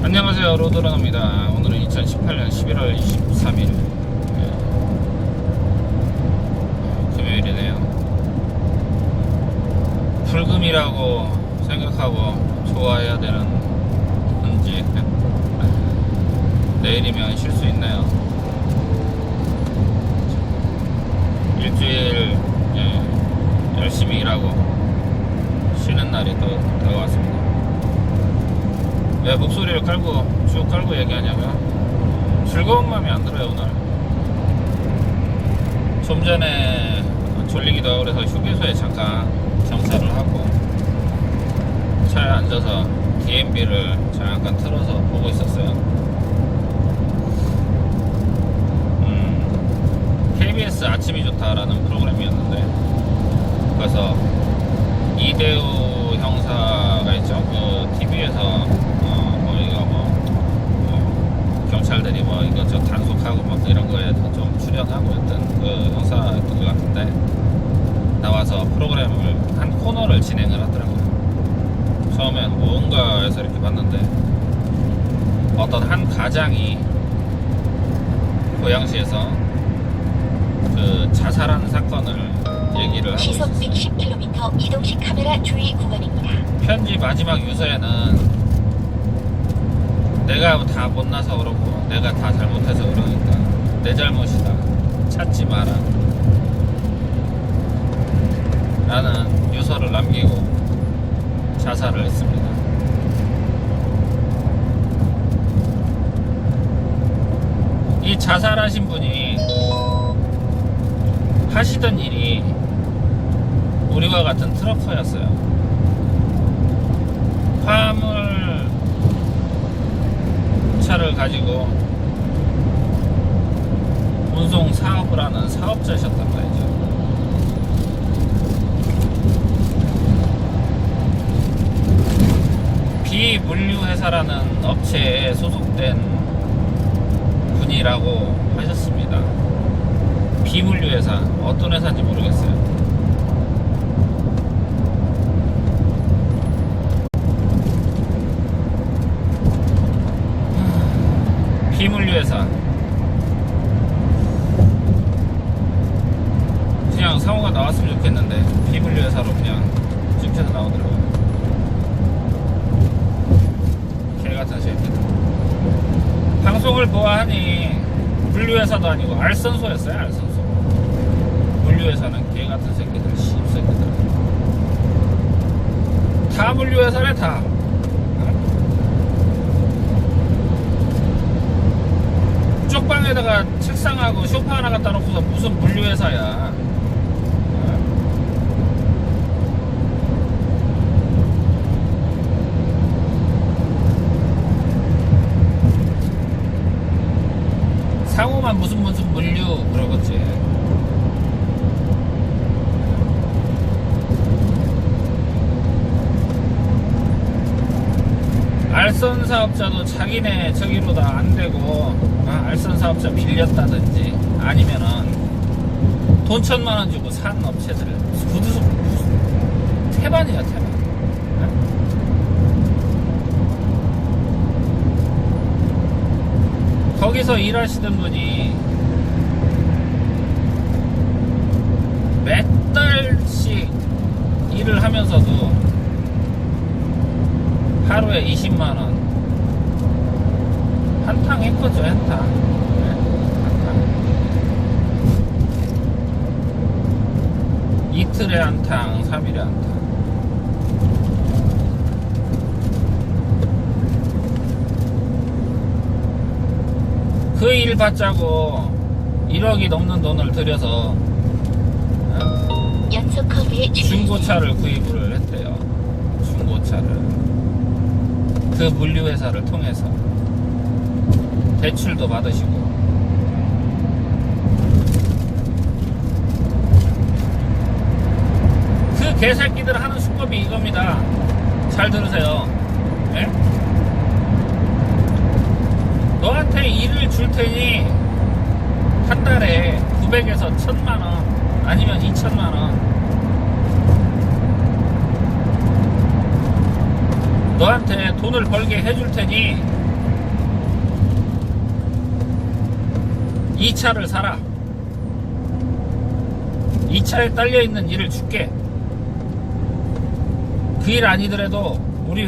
안녕하세요, 로드러너입니다. 오늘은 2018년 11월 23일 금요일이네요. 불금이라고 생각하고 좋아해야 되는지 내일이면 쉴 수 있나요? 일주일 열심히 일하고 쉬는 날이 또 다가왔습니다. 왜 목소리를 쭉 깔고 얘기하냐면 즐거운 마음이 안 들어요. 오늘 좀 전에 졸리기도 하고 그래서 휴게소에 잠깐 정차를 하고 차에 앉아서 DMB를 잠깐 틀어서 보고 있었어요. KBS 아침이 좋다라는 프로그램이었는데, 그래서 이대우 형사가 있죠. 그 TV에서 경찰들이 이거 단속하고 이런 거에 좀 출연하고 했던 그 형사였던 것 같은데, 나와서 프로그램을 한 코너를 진행을 하더라고요. 처음엔 뭔가에서 이렇게 봤는데, 어떤 한 가장이 고양시에서 그 자살한 사건을 얘기를 하고 시속 있었어요. 110km 이동식 카메라 주의 구간입니다. 편지 마지막 유서에는 내가 다 못나서 그렇고 내가 다 잘못해서 그러니까 내 잘못이다, 찾지 마라 라는 유서를 남기고 자살을 했습니다. 이 자살하신 분이 하시던 일이 우리와 같은 트럭커였어요. 화물 차를 가지고 운송 사업을 하는 사업자셨단 말이죠. 비물류회사라는 업체에 소속된 분이라고 하셨습니다. 비물류회사, 어떤 회사인지 모르겠어요. 비물류회사, 그냥 상호가 나왔으면 좋겠는데 비물류회사로 그냥 찍혀서 나오더라고요. 개같은 새끼들. 방송을 보아하니 물류회사도 아니고 알선소였어요. 알선소. 물류회사는 개같은 새끼들, 씹새끼들. 다 물류회사래, 다. 쪽방에다가 책상하고 소파 하나 갖다 놓고서 무슨 물류회사야. 상호만 무슨 물류 그러겠지. 알선 사업자도 자기네 저기로 다 안 되고, 알선 사업자 빌렸다든지 아니면은 돈 1,000만원 주고 산 업체들 무슨 태반이야, 태반. 거기서 일하시던 분이 몇 달씩 일을 하면서도 하루에 20만원 한탕 했거죠. 한탕. 이틀에 한탕, 3일에 한탕. 그 일 받자고 1억이 넘는 돈을 들여서 연속 커브에 중고차를 구입을 했대요. 중고차를. 그 물류회사를 통해서 대출도 받으시고. 그 개새끼들 하는 수법이 이겁니다. 잘 들으세요. 네? 너한테 일을 줄 테니 한 달에 900에서 1,000만원 아니면 2,000만원 너한테 돈을 벌게 해줄 테니 이 차를 사라. 이 차에 딸려있는 일을 줄게. 그 일 아니더라도 우리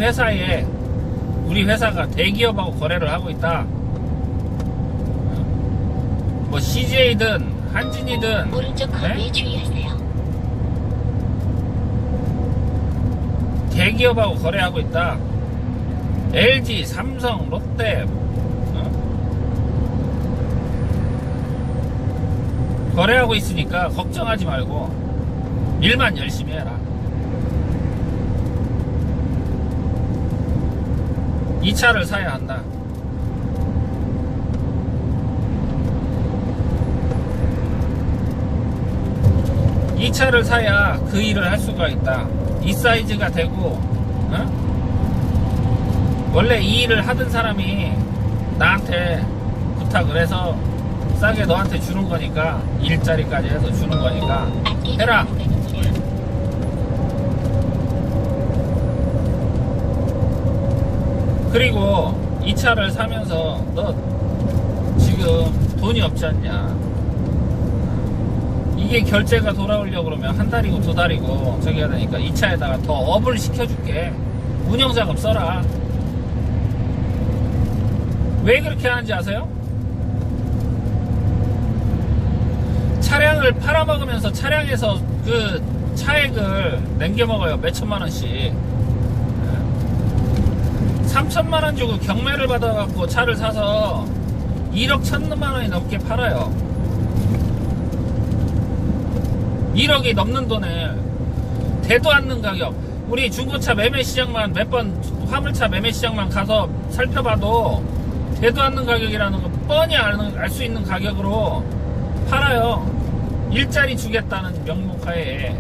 회사가 대기업하고 거래를 하고 있다. 뭐 CJ든 한진이든 오른쪽 커브에 주의하세요. 대기업하고 거래하고 있다. LG, 삼성, 롯데 거래하고 있으니까 걱정하지 말고 일만 열심히 해라. 이 차를 사야 한다. 이 차를 사야 그 일을 할 수가 있다. 이 사이즈가 되고, 원래 이 일을 하던 사람이 나한테 부탁을 해서 싸게 너한테 주는 거니까, 일자리까지 해서 주는 거니까 해라. 그리고 이 차를 사면서 너 지금 돈이 없지 않냐. 이게 결제가 돌아오려고 그러면 한 달이고 두 달이고 저기 해야 되니까 이 차에다가 더 업을 시켜줄게. 운영자금 써라. 왜 그렇게 하는지 아세요? 차량을 팔아먹으면서 차량에서 그 차액을 남겨먹어요. 몇천만 원씩. 3천만 원 주고 경매를 받아갖고 차를 사서 1억 1천만 원이 넘게 팔아요. 1억이 넘는 돈을 대도 않는 가격. 우리 중고차 매매 시장만 몇 번 화물차 매매 시장만 가서 살펴봐도 대도 않는 가격이라는 거 뻔히 알 수 있는 가격으로 팔아요. 일자리 주겠다는 명목하에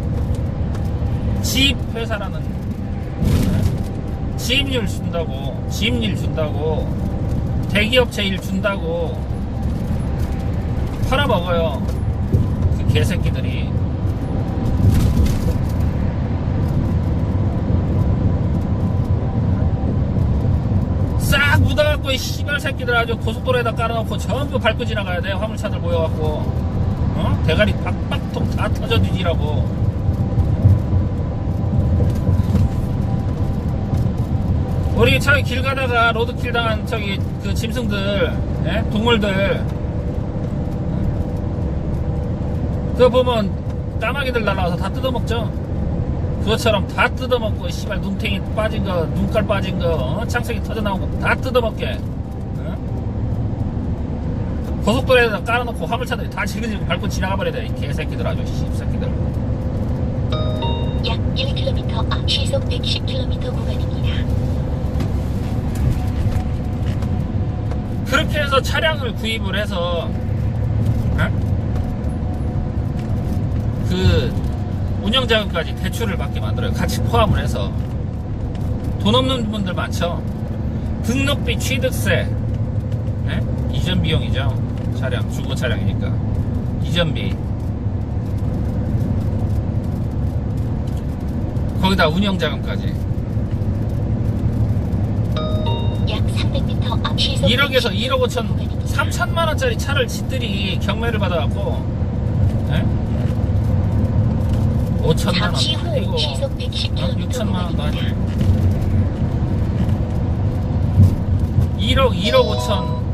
지입회사라는 지입률 준다고 대기업체 일 준다고 팔아먹어요. 그 개새끼들이. 싹 묻어갖고 이 씨발 새끼들 아주 고속도로에다 깔아놓고 전부 밟고 지나가야 돼. 화물차들 모여갖고 대가리 박박통 다 터져 뒤지라고. 우리 저기 길 가다가 로드킬 당한 저기 그 짐승들, 동물들 그거 보면 까마귀들 날라와서 다 뜯어먹죠. 그것처럼 다 뜯어먹고 씨발 눈탱이 빠진 거, 눈깔 빠진 거, 창석이 터져 나온 거 다 뜯어먹게. 고속도로에다 깔아놓고 화물차들이 다 지그지그 밟고 지나가 버려야 돼. 이 개새끼들 아주 씹새끼들. 약 1km 앞 시속 110km 구간입니다. 그렇게 해서 차량을 구입을 해서 그 운영자금까지 대출을 받게 만들어요. 같이 포함을 해서. 돈 없는 분들 많죠. 등록비, 취득세, 이전 비용이죠. 차량, 중고 차량이니까 이전비, 거기다 운영자금까지. 약 300m 앞 시속 1억에서 1억 5천 3천만 원짜리 차를 짓들이 경매를 받아갖고 5천만 원 잠시 후 아니고 시속 110km 6천만 원도 아니고 구간입니다. 1억 5천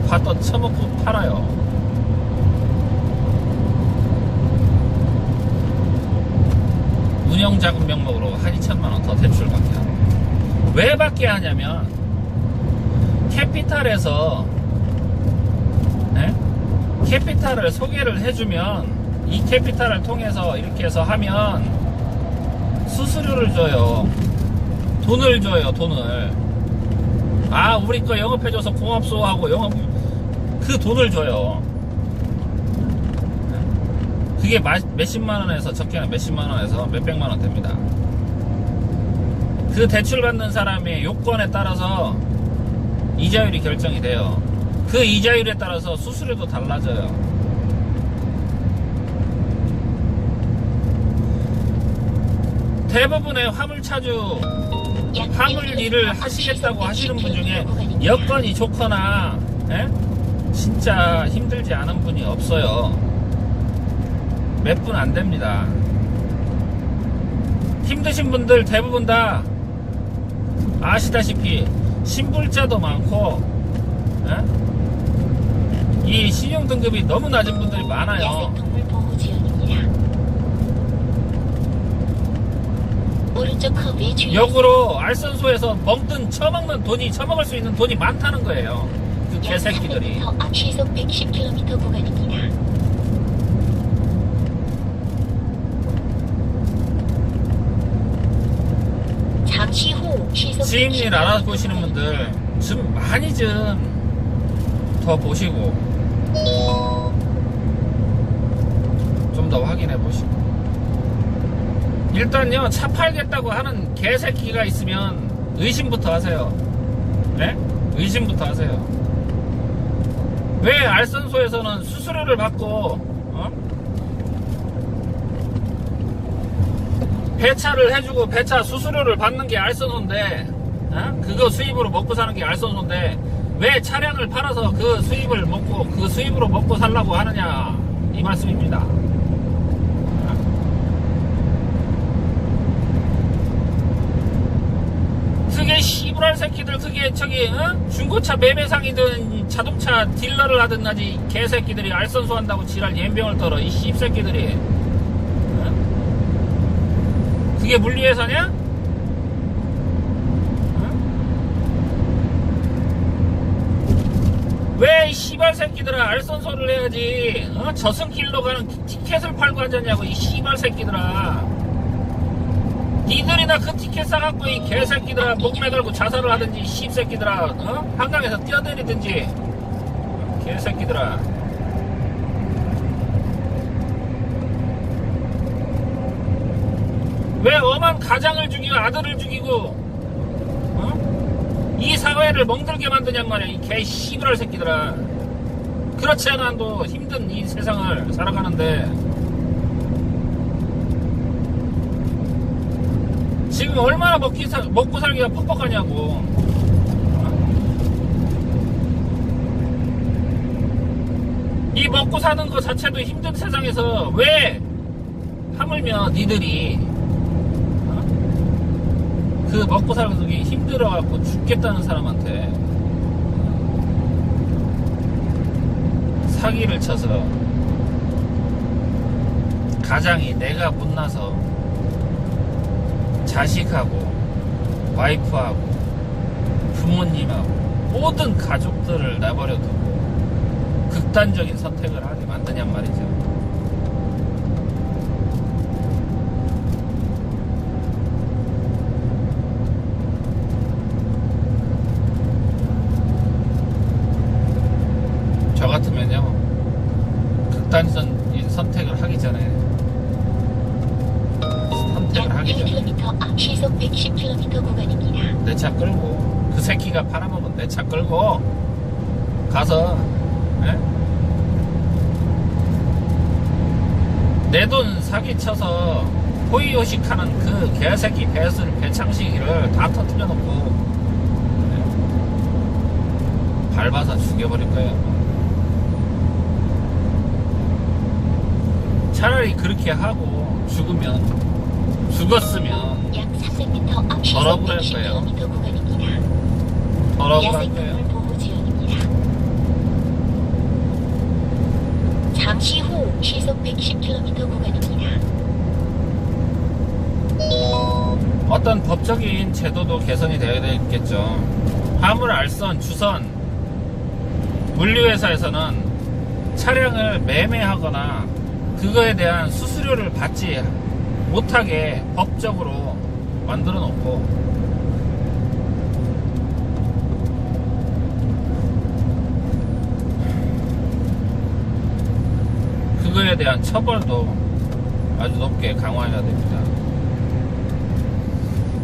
받다 처먹고 팔아요. 운영자금 명목으로 한 2천만 원 더 대출 받게 하고. 왜 받게 하냐면 캐피탈에서 캐피탈을 소개를 해주면 이 캐피탈을 통해서 이렇게 해서 하면 수수료를 줘요. 돈을 줘요. 돈을. 아, 우리 거 영업해줘서 고맙소 하고 그 돈을 줘요. 그게 몇십만 원에서 적게는 몇십만 원에서 몇백만 원 됩니다. 그 대출 받는 사람의 요건에 따라서 이자율이 결정이 돼요. 그 이자율에 따라서 수수료도 달라져요. 대부분의 화물차주 화물 일을 하시겠다고 하시는 분 중에 여건이 좋거나 진짜 힘들지 않은 분이 없어요. 몇 분 안 됩니다. 힘드신 분들 대부분 다 아시다시피 신불자도 많고, 이 신용등급이 너무 낮은 분들이 많아요. 야생동물 보호 지역입니다. 오른쪽 커브에 주의. 역으로 알선소에서 먹든 처먹는 돈이, 처먹을 수 있는 돈이 많다는 거예요. 그 개새끼들이. 300m 앞 시속 110km 구간입니다. 잠시 후 시속 지인일 110km 알아보시는 분들 좀 많이 좀 더 보시고 좀 더 확인해 보시고, 일단요 차 팔겠다고 하는 개새끼가 있으면 의심부터 하세요. 네? 의심부터 하세요. 왜 알선소에서는 수수료를 받고 배차를 해주고 배차 수수료를 받는 게 알선소인데, 그거 수입으로 먹고 사는 게 알선소인데 왜 차량을 팔아서 그 수입을 먹고 그 수입으로 먹고 살라고 하느냐, 이 말씀입니다. 그게 씨부랄 새끼들, 그게 저기 중고차 매매상이든 자동차 딜러를 하든 하지, 개새끼들이 알선소 한다고 지랄 연병을 떨어, 이 씹새끼들이. 그게 물리회사냐? 왜 이 씨발 새끼들아 알선소를 해야지, 저승길로 가는 티켓을 팔고 앉았냐고, 이 씨발 새끼들아. 니들이나 그 티켓 사갖고 이 개새끼들아 목 매달고 자살을 하든지, 이 씹새끼들아 한강에서 뛰어다니든지, 개새끼들아. 왜 엄한 가장을 죽이고 아들을 죽이고 이 사회를 멍들게 만드냔 말이야, 이 개 씨부랄 새끼들아. 그렇지 않아도 힘든 이 세상을 살아가는데 지금 얼마나 먹고 살기가 퍽퍽하냐고. 이 먹고 사는 거 자체도 힘든 세상에서 왜 하물며 니들이 그 먹고 살기 힘들어갖고 죽겠다는 사람한테 사기를 쳐서 가장이 내가 못나서 자식하고 와이프하고 부모님하고 모든 가족들을 내버려두고 극단적인 선택을 하게 만드냔 말이죠. 저 같으면요 극단적인 선택을 하기 전에 약 1km 앞 시속 110km 구간입니다. 내 차 끌고, 그 새끼가 팔아먹은 내 차 끌고 가서 내 돈 사기쳐서 호의호식하는 그 개새끼 배창시기를 다 터뜨려 놓고 밟아서 죽여버릴 거예요. 차라리 그렇게 하고 죽었으면 약 300m 앞 시속 더러울 할 거예요. 110km 구간입니다. 더러울 할 야생동물 거예요. 보호 지역입니다. 잠시 후 시속 110km 구간입니다. 어떤 법적인 제도도 개선이 되어야 되겠죠. 화물 알선, 주선, 물류회사에서는 차량을 매매하거나 그거에 대한 수수료를 받지 못하게 법적으로 만들어 놓고, 그거에 대한 처벌도 아주 높게 강화해야 됩니다.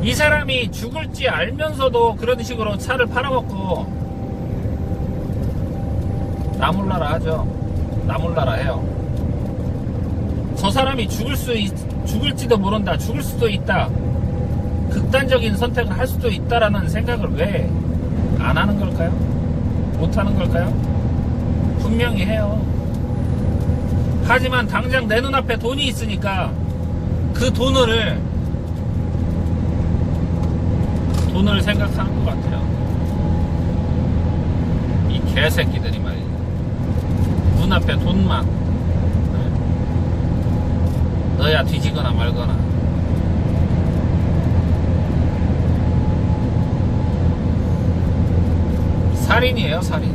이 사람이 죽을지 알면서도 그런 식으로 차를 팔아먹고 나몰라라 하죠. 나몰라라 해요. 저 사람이 죽을지도 모른다, 죽을 수도 있다, 극단적인 선택을 할 수도 있다라는 생각을 왜 안 하는 걸까요? 못 하는 걸까요? 분명히 해요. 하지만 당장 내 눈앞에 돈이 있으니까 그 돈을 생각하는 것 같아요. 이 개새끼들이 말이야. 눈앞에 돈만. 너야 뒤지거나 말거나. 살인이에요, 살인.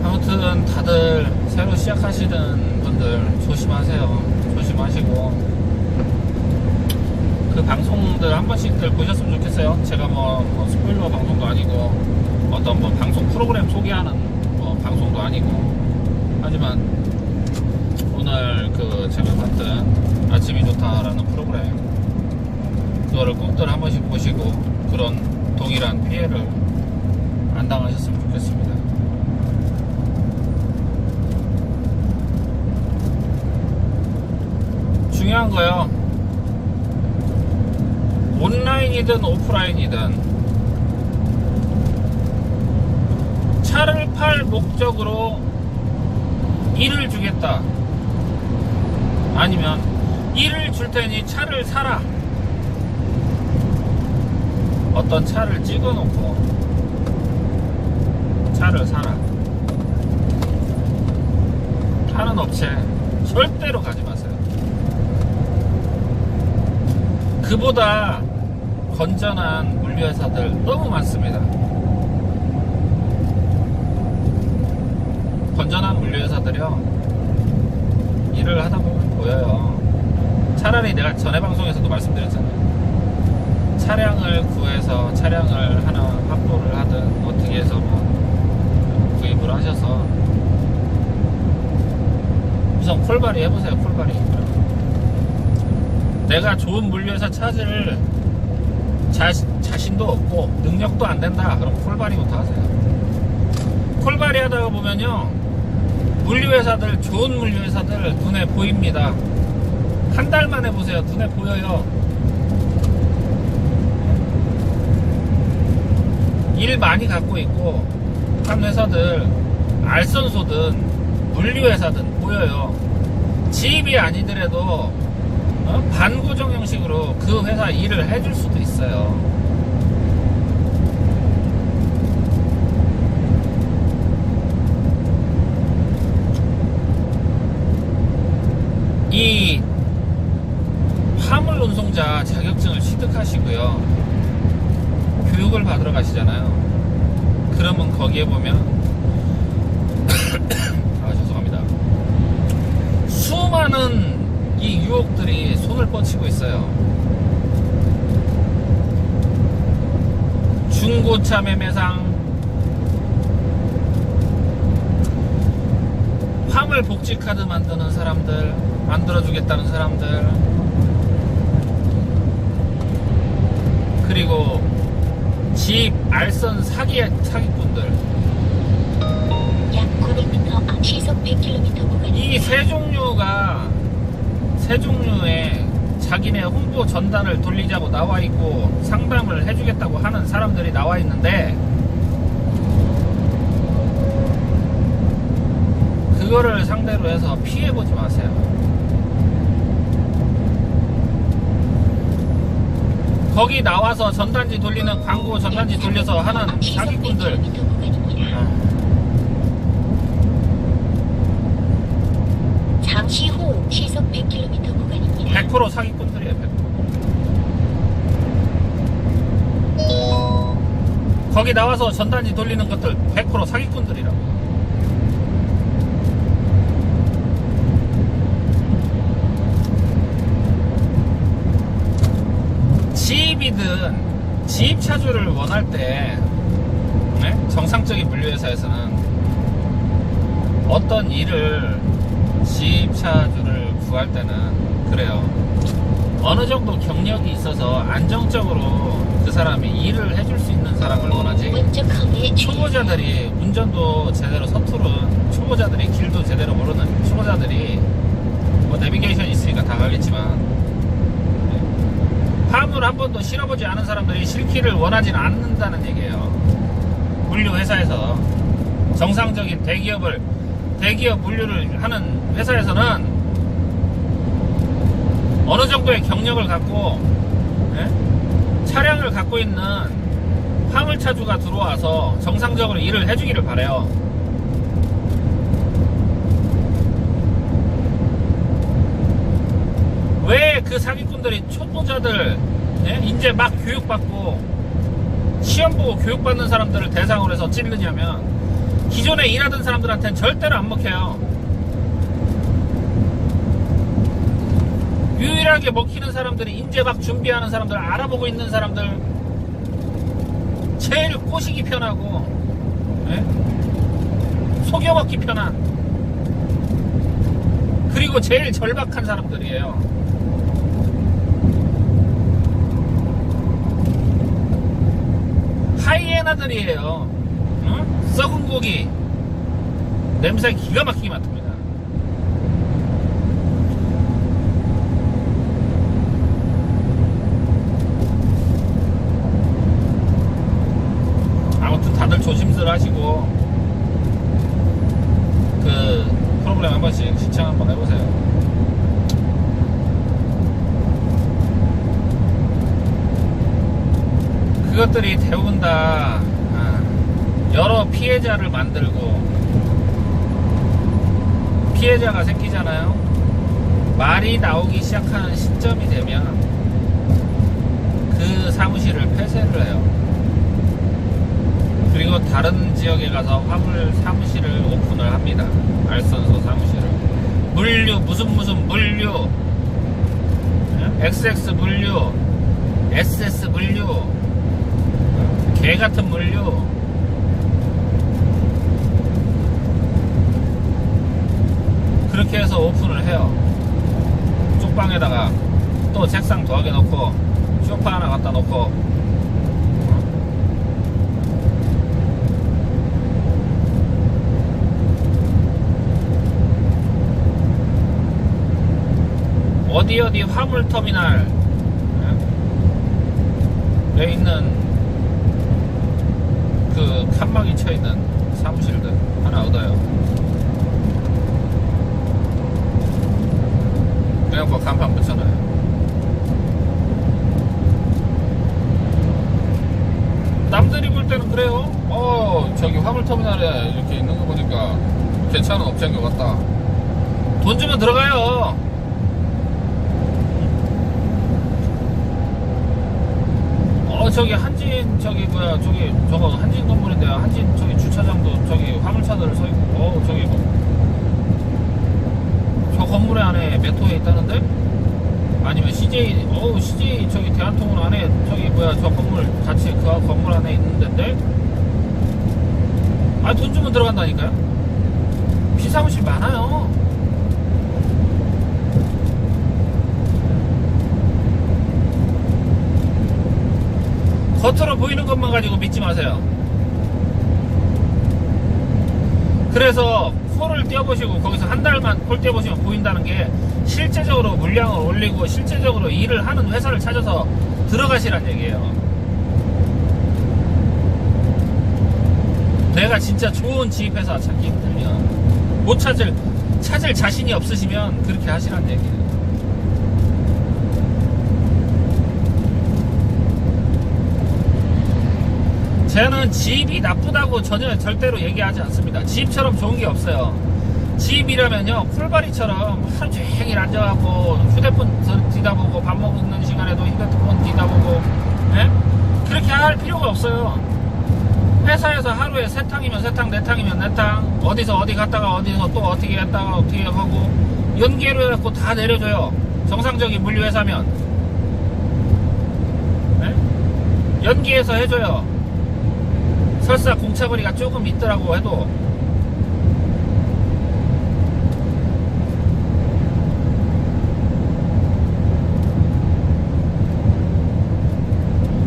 아무튼 다들 새로 시작하시는 분들 조심하세요. 조심하시고 그 방송들 한 번씩들 보셨으면 좋겠어요. 제가 뭐 스포일러 방송도 아니고 어떤 뭐 방송 프로그램 소개하는 뭐 방송도 아니고, 하지만 오늘 그 제가 봤던 아침이 좋다라는 프로그램, 그거를 꼭들 한 번씩 보시고 그런 동일한 피해를 안 당하셨으면 좋겠습니다. 중요한 거요, 온라인이든 오프라인이든 차를 팔 목적으로 일을 주겠다, 아니면 일을 줄 테니 차를 사라, 어떤 차를 찍어 놓고 차를 사라 하는 업체 절대로 가지 마세요. 그보다 건전한 물류회사들 너무 많습니다. 건전한 물류회사들이요, 일을 하다 보면 보여요. 차라리 내가 전에 방송에서도 말씀드렸잖아요. 차량을 구해서 차량을 하나 확보를 하든 어떻게 해서 뭐 구입을 하셔서 우선 콜바리 해보세요. 콜바리. 내가 좋은 물류회사 찾을 자신도 없고 능력도 안 된다, 그럼 콜바리부터 하세요. 콜바리 하다가 보면요, 물류회사들, 좋은 물류회사들 눈에 보입니다. 한 달만 해보세요. 눈에 보여요. 일 많이 갖고 있고 한 회사들, 알선소든 물류회사든 보여요. 지입이 아니더라도 반고정 형식으로 그 회사 일을 해줄 수도 있어요. 이 화물 운송자 자격증을 취득하시고요, 교육을 받으러 가시잖아요. 그러면 거기에 보면 죄송합니다, 수많은 이 유혹들이 손을 뻗치고 있어요. 중고차 매매상, 화물 복지카드 만드는 사람들, 만들어주겠다는 사람들, 그리고 집 알선 사기꾼들, 약 900m 앞 시속 100km 구간입니다. 이 세 종류의 자기네 홍보 전단을 돌리자고 나와 있고 상담을 해주겠다고 하는 사람들이 나와 있는데, 그거를 상대로 해서 피해보지 마세요. 거기 나와서 전단지 돌리는, 광고 전단지 돌려서 하는 사기꾼들, 잠시 후 시속 100km 구간입니다. 100% 사기꾼들이에요. 100%. 거기 나와서 전단지 돌리는 것들 100% 사기꾼들이라고. 지입이든 지입 차주를 원할 때, 정상적인 물류회사에서는 어떤 일을 지입 차주를 구할 때는 그래요, 어느 정도 경력이 있어서 안정적으로 그 사람이 일을 해줄 수 있는 사람을 원하지, 초보자들이, 운전도 제대로 서투른 초보자들이, 길도 제대로 모르는 초보자들이 뭐 내비게이션 있으니까 다 가겠지만, 화물 한 번도 실어보지 않은 사람들이 실기를 원하지는 않는다는 얘기예요. 물류 회사에서 정상적인 대기업 물류를 하는 회사에서는 어느 정도의 경력을 갖고 차량을 갖고 있는 화물차주가 들어와서 정상적으로 일을 해주기를 바래요. 왜 그 사기꾼들이 초보자들 이제 막 교육받고 시험 보고 교육받는 사람들을 대상으로 해서 찌르냐면, 기존에 일하던 사람들한테는 절대로 안 먹혀요. 유일하게 먹히는 사람들이 이제 막 준비하는 사람들, 알아보고 있는 사람들, 제일 꼬시기 편하고 속여먹기 편한, 그리고 제일 절박한 사람들이에요. 하이에나들이에요. 응? 썩은 고기 냄새 기가 막히게 맡습니다. 아무튼 다들 조심들 하시고 그 프로그램 한 번씩 시청 한번 해보세요. 그것들이 대부분 다 여러 피해자를 만들고, 피해자가 생기잖아요. 말이 나오기 시작하는 시점이 되면 그 사무실을 폐쇄를 해요. 그리고 다른 지역에 가서 화물 사무실을 오픈을 합니다. 알선소 사무실을. 물류, 무슨 물류, XX 물류, SS 물류, 개같은 물류, 그렇게 해서 오픈을 해요. 쪽방에다가 또 책상 더하게 놓고 소파 하나 갖다 놓고, 어디 화물터미널에 있는 그 칸막이 쳐있는 사무실들 하나 얻어요. 그냥 뭐 간판 붙여놔요. 남들이 볼 때는 그래요. 저기 화물터미널에 이렇게 있는 거 보니까 괜찮은 업체인 것 같다. 돈 주면 들어가요. 저기 한진 저거 한진 건물인데, 한진 저기 주차장도 저기 화물차들 서 있고, 저기 저 건물에 안에 메토에 있다는데? 아니면 CJ 저기 대한통운 안에 저 건물 자체 그 건물 안에 있는 데인데? 돈 주면 들어간다니까요. 비사무실 많아요. 겉으로 보이는 것만 가지고 믿지 마세요. 그래서 콜을 띄워보시고 거기서 한 달만 콜 띄워보시면 보인다는 게, 실제적으로 물량을 올리고 실제적으로 일을 하는 회사를 찾아서 들어가시란 얘기예요. 내가 진짜 좋은 지입회사 찾기 힘들면, 못 찾을 자신이 없으시면 그렇게 하시란 얘기예요. 저는 지입이 나쁘다고 전혀 절대로 얘기하지 않습니다. 지입처럼 좋은 게 없어요. 지입이라면요, 쿨바리처럼 하루 종일 앉아갖고 휴대폰 뒤다보고, 밥 먹는 시간에도 휴대폰 뒤다보고, 그렇게 할 필요가 없어요. 회사에서 하루에 3탕이면 3탕, 4탕이면 4탕, 어디서 어디 갔다가 어디서 또 어떻게 했다가 어떻게 하고, 연계로 해갖고 다 내려줘요. 정상적인 물류회사면 연계해서 해줘요. 설사 공차거리가 조금 있더라고 해도.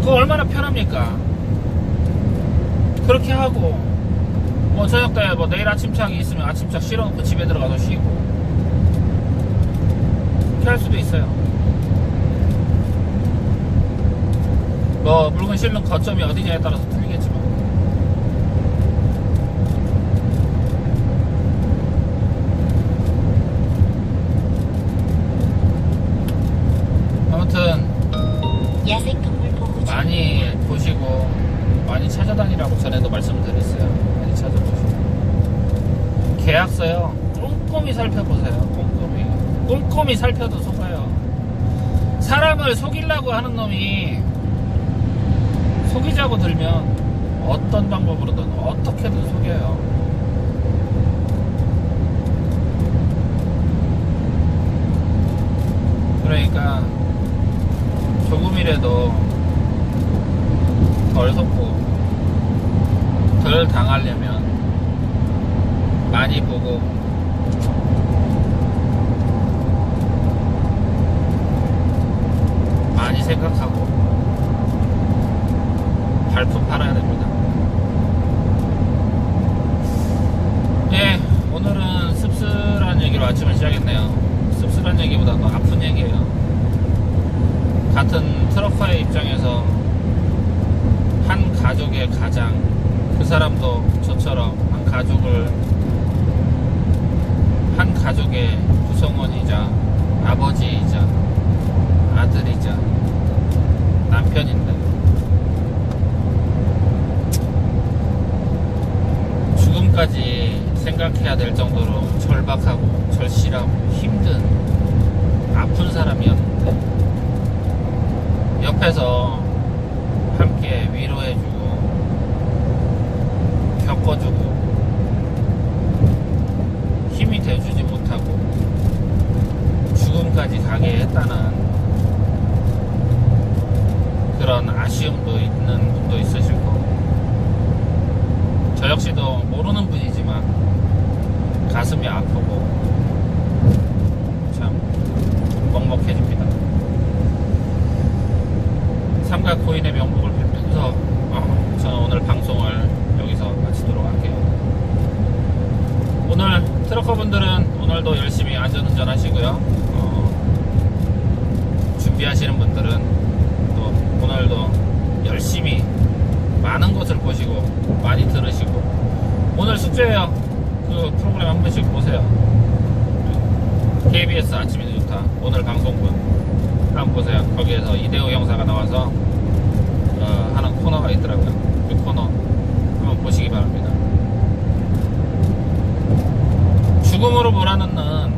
그거 얼마나 편합니까? 그렇게 하고, 뭐 저녁 때 뭐 내일 아침착이 있으면 아침착 실어놓고 집에 들어가서 쉬고, 그렇게 할 수도 있어요. 뭐 물건 실는 거점이 어디냐에 따라서 틀리겠지만. 아무튼 야생동물 보호지. 많이 보시고 많이 찾아다니라고 전에도 말씀드렸어요. 많이 찾아보시고 계약서요 꼼꼼히 살펴보세요. 꼼꼼히 살펴도 속아요. 사람을 속이려고 하는 놈이 속이자고 들면 어떤 방법으로든 어떻게든 속여요. 그러니까 조금이라도 덜 속고 덜 당하려면 많이 보고 많이 생각하고 발품 팔아야 됩니다. 예, 오늘은 씁쓸한 얘기로 아침을 시작했네요. 씁쓸한 얘기보다도 아픈 얘기예요. 같은 트럭파의 입장에서 한 가족의 가장, 그 사람도 저처럼 한 가족의 구성원이자 아버지이자 아들이자 남편인데 죽음까지 생각해야 될 정도로 절박하고 절실하고 힘든 아픈 사람이었는데 옆에서 함께 위로해주고 겪어주고 힘이 돼주지 못하고 죽음까지 가게 했다는 그런 아쉬움도 있는 분도 있으실 거고 저 역시도 모르는 분이지만 가슴이 아프고 참 먹먹해집니다. 삼각코인의 명복을 빌면서 저는 오늘 방송을 여기서 마치도록 할게요. 오늘 트럭커분들은 오늘도 열심히 안전운전 하시고요. 준비하시는 분들은 또 오늘도 열심히 많은 것을 보시고 많이 들으시고 오늘 숙제예요. 그 프로그램 한 번씩 보세요. KBS 아침이 좋다 오늘 방송분 한번 보세요. 거기에서 이대호 형사가 나와서 하는 코너가 있더라고요. 그 코너 한번 보시기 바랍니다. 죽음으로 몰아넣는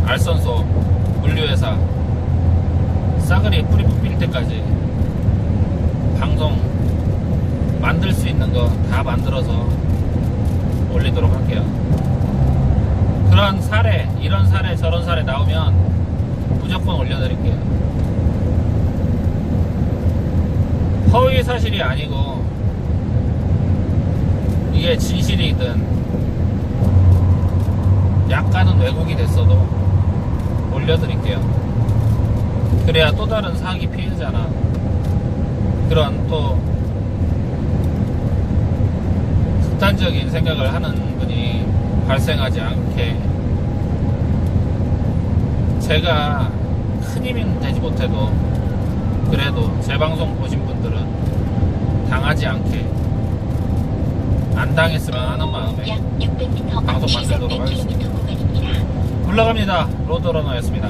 알선소 물류회사 싸그리 뿌리 뽑힐 때까지 방송 만들 수 있는 거 다 만들어서 올리도록 할게요. 그런 사례, 이런 사례, 저런 사례 나오면 무조건 올려드릴게요. 허위 사실이 아니고 이게 진실이든 약간은 왜곡이 됐어도 올려드릴게요. 그래야 또 다른 사기 피해자나 그런 또 극단적인 생각을 하는 분이 발생하지 않게 제가 큰 힘은 되지 못해도 그래도 제 방송 보신 분들은 당하지 않게 안 당했으면 하는 마음에 약 600m 방송 시속 만들도록 하겠습니다. 100km 구간입니다. 올라갑니다. 로드러너였습니다.